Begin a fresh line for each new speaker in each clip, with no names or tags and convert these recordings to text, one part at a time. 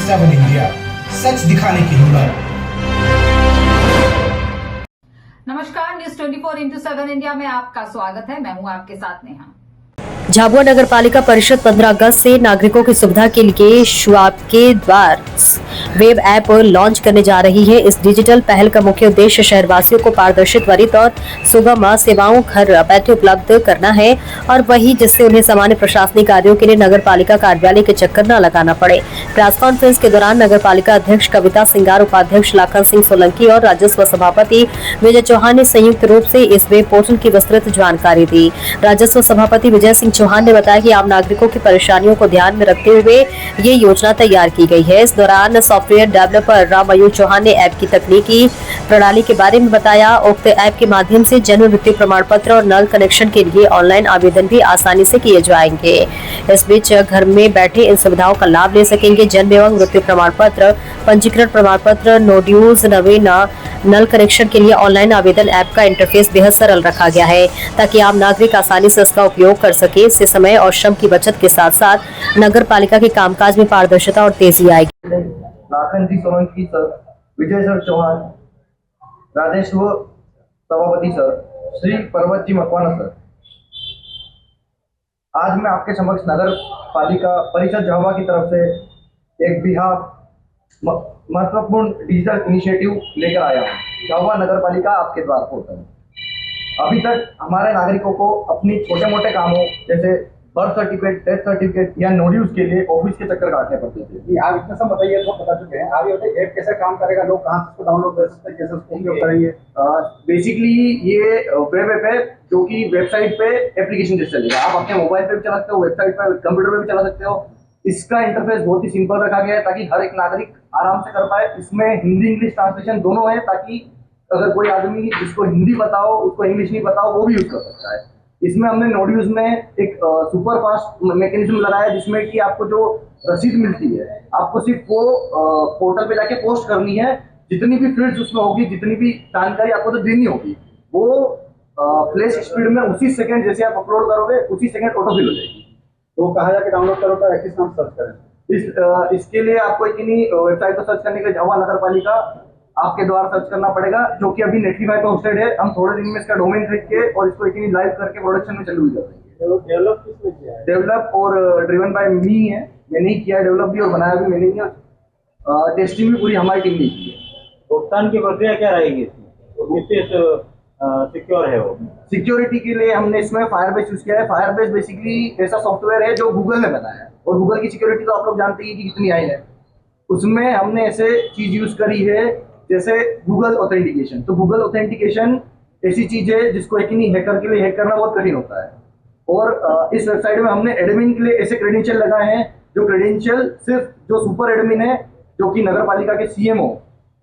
7 India, सच दिखाने की हिम्मत।
नमस्कार, न्यूज 24x7 इंडिया में आपका स्वागत है। मैं हूं आपके साथ नेहा।
झाबुआ नगर पालिका परिषद 15 अगस्त से नागरिकों की सुविधा के लिए शुआप के द्वार वेब ऐप लॉन्च करने जा रही है। इस डिजिटल पहल का मुख्य उद्देश्य शहरवासियों को पारदर्शी, त्वरित और सुगम सेवाओं घर बैठे उपलब्ध करना है और वही जिससे उन्हें सामान्य प्रशासनिक कार्यों के लिए नगर पालिका कार्यालय के चक्कर न लगाना पड़े। प्रेस कॉन्फ्रेंस के दौरान नगर पालिका अध्यक्ष कविता सिंगार, उपाध्यक्ष लाखन सिंह सोलंकी और राजस्व सभापति विजय चौहान ने संयुक्त रूप से इस वेब पोर्टल की विस्तृत जानकारी दी। राजस्व सभापति विजय सिंह चौहान ने बताया कि आम नागरिकों की परेशानियों को ध्यान में रखते हुए ये योजना तैयार की गई है। इस दौरान सॉफ्टवेयर डेवलपर राम मयूर चौहान ने ऐप की तकनीकी प्रणाली के बारे में बताया। उक्त ऐप के माध्यम से जन्म मृत्यु प्रमाण पत्र और नल कनेक्शन के लिए ऑनलाइन आवेदन भी आसानी से किए जाएंगे। इस बीच घर में बैठे इन सुविधाओं का लाभ ले सकेंगे। जन्म एवं मृत्यु प्रमाण पत्र, पंजीकरण प्रमाण पत्र, नो ड्यूज, नवेना, नल कनेक्शन के लिए ऑनलाइन आवेदन। ऐप का इंटरफेस बेहद सरल रखा गया है ताकि आम नागरिक आसानी से इसका उपयोग कर सके। इससे समय और श्रम की बचत के साथ साथ नगर पालिका के कामकाज में पारदर्शिता और तेजी आएगी।
लाखन जी सोलंकी सर, विजय सर चौहान, राजेश्व सभापति सर, श्री पर्वत जी मकवाना सर, आज मैं आपके समक्ष नगर पालिका परिषद झाबुआ की तरफ से एक बिहार महत्वपूर्ण डिजिटल इनिशिएटिव लेकर आया हूँ। झाबुआ नगर पालिका आपके द्वार पोर्टल। अभी तक हमारे नागरिकों को अपनी छोटे मोटे कामों जैसे बर्थ सर्टिफिकेट, डेथ सर्टिफिकेट या नोड्यूज के लिए ऑफिस के चक्कर काटने पड़ते थे।
आप इतना सब बताइए, तो बता चुके हैं। आगे होते ऐप कैसे काम करेगा, लोग कहाँ से इसको डाउनलोड कर सकते हैं, कैसे उसको उपयोग करेंगे?
बेसिकली ये वेब ऐप है जो कि वेबसाइट पे एप्लीकेशन जैसे चलेगा। आप अपने मोबाइल पे भी चला सकते हो, वेबसाइट पे, कंप्यूटर पे भी चला सकते हो। इसका इंटरफेस बहुत ही सिंपल रखा गया है ताकि हर एक नागरिक आराम से कर पाए। इसमें हिंदी इंग्लिश ट्रांसलेशन दोनों है ताकि अगर कोई आदमी जिसको हिंदी बताओ, उसको इंग्लिश नहीं बताओ, वो भी यूज कर सकता है। इसमें हमने नोड्यूज में एक सुपर फास्ट मैकेनिज्म लगाया जिसमें कि आपको जो रसीद मिलती है आपको सिर्फ वो पोर्टल पे जाके पोस्ट करनी है। जितनी भी फील्ड्स उसमें होगी, जितनी भी जानकारी आपको तो देनी होगी, वो फ्लैश स्पीड में उसी सेकंड जैसे आप अपलोड करोगे उसी सेकंड ऑटो फिल हो जाएगी।
तो कहाँ जाके डाउनलोड करो, तो किस नाम सर्च करें?
इसके लिए आपको इतनी वेबसाइट पर सर्च करने के लिए झाबुआ नगर पालिका आपके द्वारा सर्च करना पड़ेगा, जो कि अभी नेटलीफाई पे होस्टेड है। हम थोड़े दिन में इसका डोमेन खरीद के और इसको इतनी लाइव करके प्रोडक्शन में चालू हो जाएंगे।
डेवलप किसने किया है?
डेवलप और ड्रिवन बाय मी है, मैंने ही किया है। डेवलप भी और बनाया भी मैंने ही है। टेस्टिंग भी पूरी हमारी टीम ने की है।
भुगतान की प्रक्रिया क्या रहेगी इसमें? सिक्योर है वो?
सिक्योरिटी के लिए हमने इसमें फायरबेस यूज किया है। फायरबेस बेसिकली ऐसा सॉफ्टवेयर है जो गूगल ने बनाया है और गूगल की सिक्योरिटी तो आप लोग जानते ही कि कितनी आई है। उसमें हमने ऐसे चीज यूज करी है जैसे गूगल ऑथेंटिकेशन। तो गूगल ऑथेंटिकेशन ऐसी चीज है जिसको एक नहीं हैकर के लिए हैक करना बहुत कठिन होता है। और इस वेबसाइट में हमने एडमिन के लिए ऐसे क्रेडेंशियल लगाए हैं जो क्रेडेंशियल सिर्फ जो सुपर एडमिन है, जो कि नगर पालिका के सीएमओ,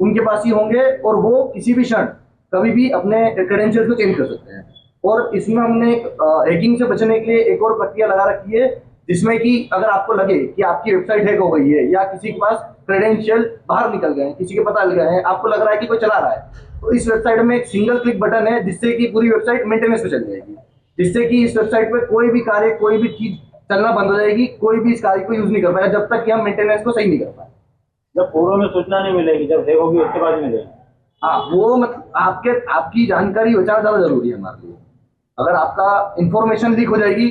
उनके पास ही होंगे और वो किसी भी क्षण कभी भी अपने क्रेडेंशियल्स को चेंज कर सकते हैं। और इसमें हमने हैकिंग से बचने के लिए एक और प्रक्रिया लगा रखी है जिसमें कि अगर आपको लगे कि आपकी वेबसाइट हैक हो गई है या किसी के पास क्रेडेंशियल बाहर निकल गए हैं, किसी के पता लग गए हैं, आपको लग रहा है कि कोई चला रहा है, तो इस वेबसाइट में एक सिंगल क्लिक बटन है जिससे कि पूरी वेबसाइट मेंटेनेंस पे चल जाएगी। जिससे कि इस वेबसाइट पे कोई भी कार्य, कोई भी चीज चलना बंद हो जाएगी। कोई भी इस कार्य को यूज नहीं कर पाएगा जब तक कि हम मेंटेनेंस को सही नहीं कर पाए।
जब पूर्व में सूचना नहीं मिलेगी, जब हैक होगी उसके बाद मिलेगी।
हाँ, वो मतलब आपकी जानकारी बचाना ज्यादा जरूरी है हमारे लिए। अगर आपका इंफॉर्मेशन लीक हो जाएगी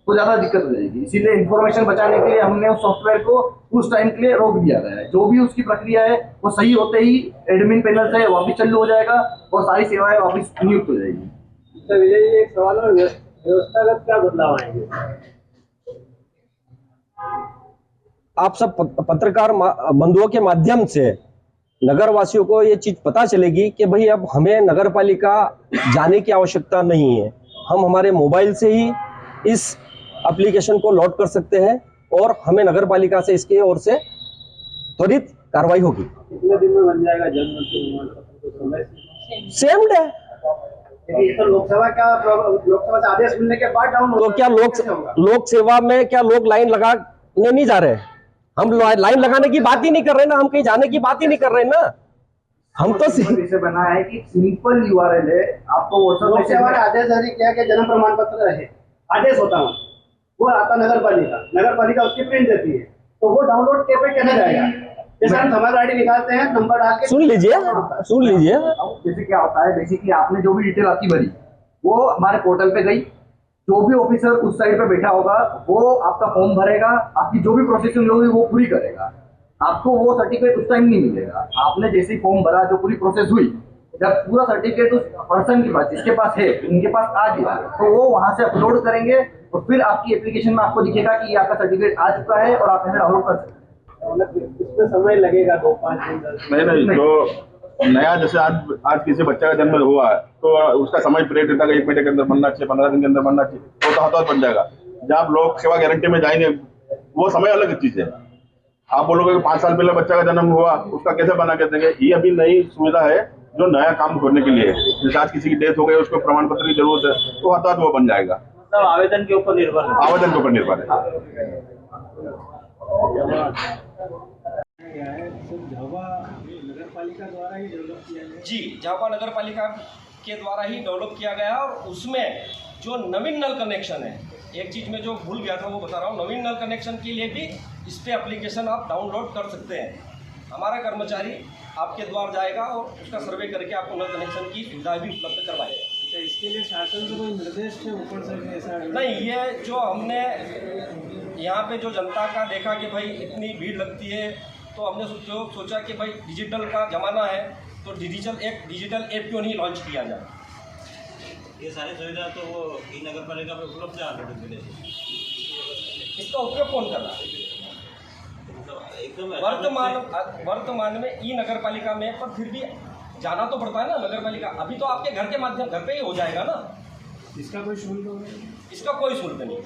तो ज्यादा दिक्कत हो जाएगी। इसीलिए इंफॉर्मेशन बचाने के लिए हमने उस सॉफ्टवेयर को उस टाइम के लिए रोक दिया गया है। जो भी उसकी प्रक्रिया है वो सही होते ही एडमिन पैनल से वापस चालू हो जाएगा और सारी सेवाएं वापस नियुक्त हो जाएगी।
तो विजय जी, एक सवाल है, व्यवस्थागत क्या बदलाव आएंगे?
आप सब पत्रकार बंधुओं के माध्यम से नगर वासियों को ये चीज पता चलेगी कि भाई अब हमें नगर पालिका जाने की आवश्यकता नहीं है। हम हमारे मोबाइल से ही इस एप्लीकेशन को लोड कर सकते हैं और हमें नगर पालिका से इसके ओर से त्वरित कार्रवाई होगी।
कितने दिन में बन जाएगा जन्म?
Same day.
तो लोकसभा से आदेश मिलने के बाद डाउन
तो क्या लोक सेवा में क्या लोग लाइन लगाने नहीं जा रहे? हम लाइन लगाने की बात ही नहीं कर रहे ना, हम कहीं जाने की बात ही नहीं कर रहे ना। हम तो
इसे बना है कि सिंपल यूआरएल है। आपको
लोकसभा ने आदेश जारी किया कि जन्म प्रमाण पत्र है, आदेश होता है, वो आता नगर पालिका उसकी प्रिंट देती है, तो वो डाउनलोड पे कैसे जाएगा? जैसे हम समझ गाड़ी निकालते हैं नंबर डाल के
सुन लीजिए
जैसे क्या होता है, बेसिकली आपने जो भी डिटेल आपकी भरी वो हमारे पोर्टल पे गई, जो भी ऑफिसर उस साइड पे बैठा होगा वो आपका फॉर्म भरेगा, आपकी जो भी प्रोसेसिंग होगी वो पूरी करेगा, आपको वो सर्टिफिकेट उस टाइम नहीं मिलेगा। आपने जैसे ही फॉर्म भरा, जो पूरी प्रोसेस हुई, जब पूरा सर्टिफिकेट उस पर्सन के पास, जिसके पास है, उनके पास आ गया, तो वो वहां से अपलोड करेंगे और फिर आपकी एप्लीकेशन में आपको दिखेगा कि ये आपका सर्टिफिकेट आ चुका है और आप इसे डाउनलोड कर सकते हैं।
इसमें समय लगेगा 2-5 दिन?
नहीं, तो नया जैसे आज किसी बच्चे का जन्म हुआ है तो उसका समय पीरियड रहता है 1 महीने के अंदर बनना चाहिए, 15 दिन के अंदर बनना चाहिए, वो तो हाथों बन जाएगा। जब आप लोक सेवा गारंटी में जाएंगे वो समय अलग चीज है। आप बोलोगे कि 5 साल पहले बच्चा का जन्म हुआ, उसका कैसे बना के देंगे? ये अभी नई सुविधा है जो नया काम करने के लिए, जैसे आज किसी की डेथ हो गई, उसको प्रमाण पत्र की जरूरत है, तो हाथों वो बन जाएगा।
तो आवेदन के ऊपर निर्भर है।
आवेदन के ऊपर निर्भर है।
जी, झाबुआ नगर पालिका के द्वारा ही डेवलप किया गया और उसमें जो नवीन नल कनेक्शन है, एक चीज़ में जो भूल गया था वो बता रहा हूँ, नवीन नल कनेक्शन के लिए भी इस पे एप्लीकेशन आप डाउनलोड कर सकते हैं। हमारा कर्मचारी आपके द्वार जाएगा और उसका सर्वे करके आपको नल कनेक्शन की सुविधा भी उपलब्ध करवाएगा।
अच्छा, इसके लिए शासन से कोई निर्देश है ऊपर से ऐसा?
नहीं, ये जो हमने यहाँ पे जो जनता का देखा कि भाई इतनी भीड़ लगती है, तो हमने सोचा कि भाई डिजिटल का ज़माना है, तो डिजिटल ऐप क्यों नहीं लॉन्च किया जाए।
ये सारी सुविधा तो वो ई नगर पालिका में उपलब्ध है ऑलरेडी।
इसका उपयोग कौन कर रहा है? वर्तमान में ई नगर पालिका में, पर फिर भी जाना तो पड़ता है ना नगर पालिका। अभी तो आपके घर के माध्यम घर पे ही हो जाएगा ना।
इसका कोई शुल्क होगा?
इसका कोई शुल्क नहीं।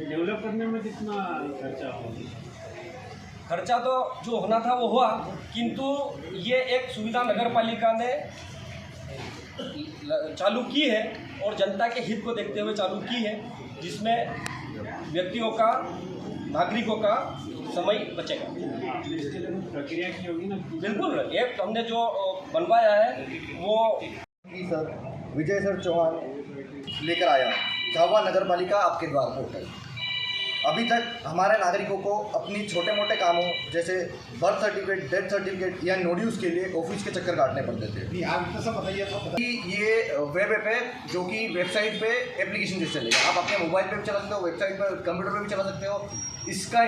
डेवलप करने में कितना खर्चा होगा?
खर्चा तो जो होना था वो हुआ, किंतु ये एक सुविधा नगर पालिका ने चालू की है और जनता के हित को देखते हुए चालू की है, जिसमें व्यक्तियों का, नागरिकों का समय बचेगा।
इसके लिए प्रक्रिया की होगी ना?
बिल्कुल, एक हमने जो बनवाया है वो
सर विजय सर चौहान लेकर आया झाबुआ नगर पालिका आपके द्वार पोर्टल। अभी तक हमारे नागरिकों को अपनी छोटे मोटे कामों जैसे बर्थ सर्टिफिकेट, डेथ सर्टिफिकेट या नोड्यूस के लिए ऑफिस के चक्कर काटने पड़ते थे। कि ये वेब ऐप है जो कि वेबसाइट पे एप्लीकेशन जैसे चलेगा। आप अपने मोबाइल पे भी चला सकते हो, वेबसाइट पर, कंप्यूटर पे भी चला सकते हो। इसका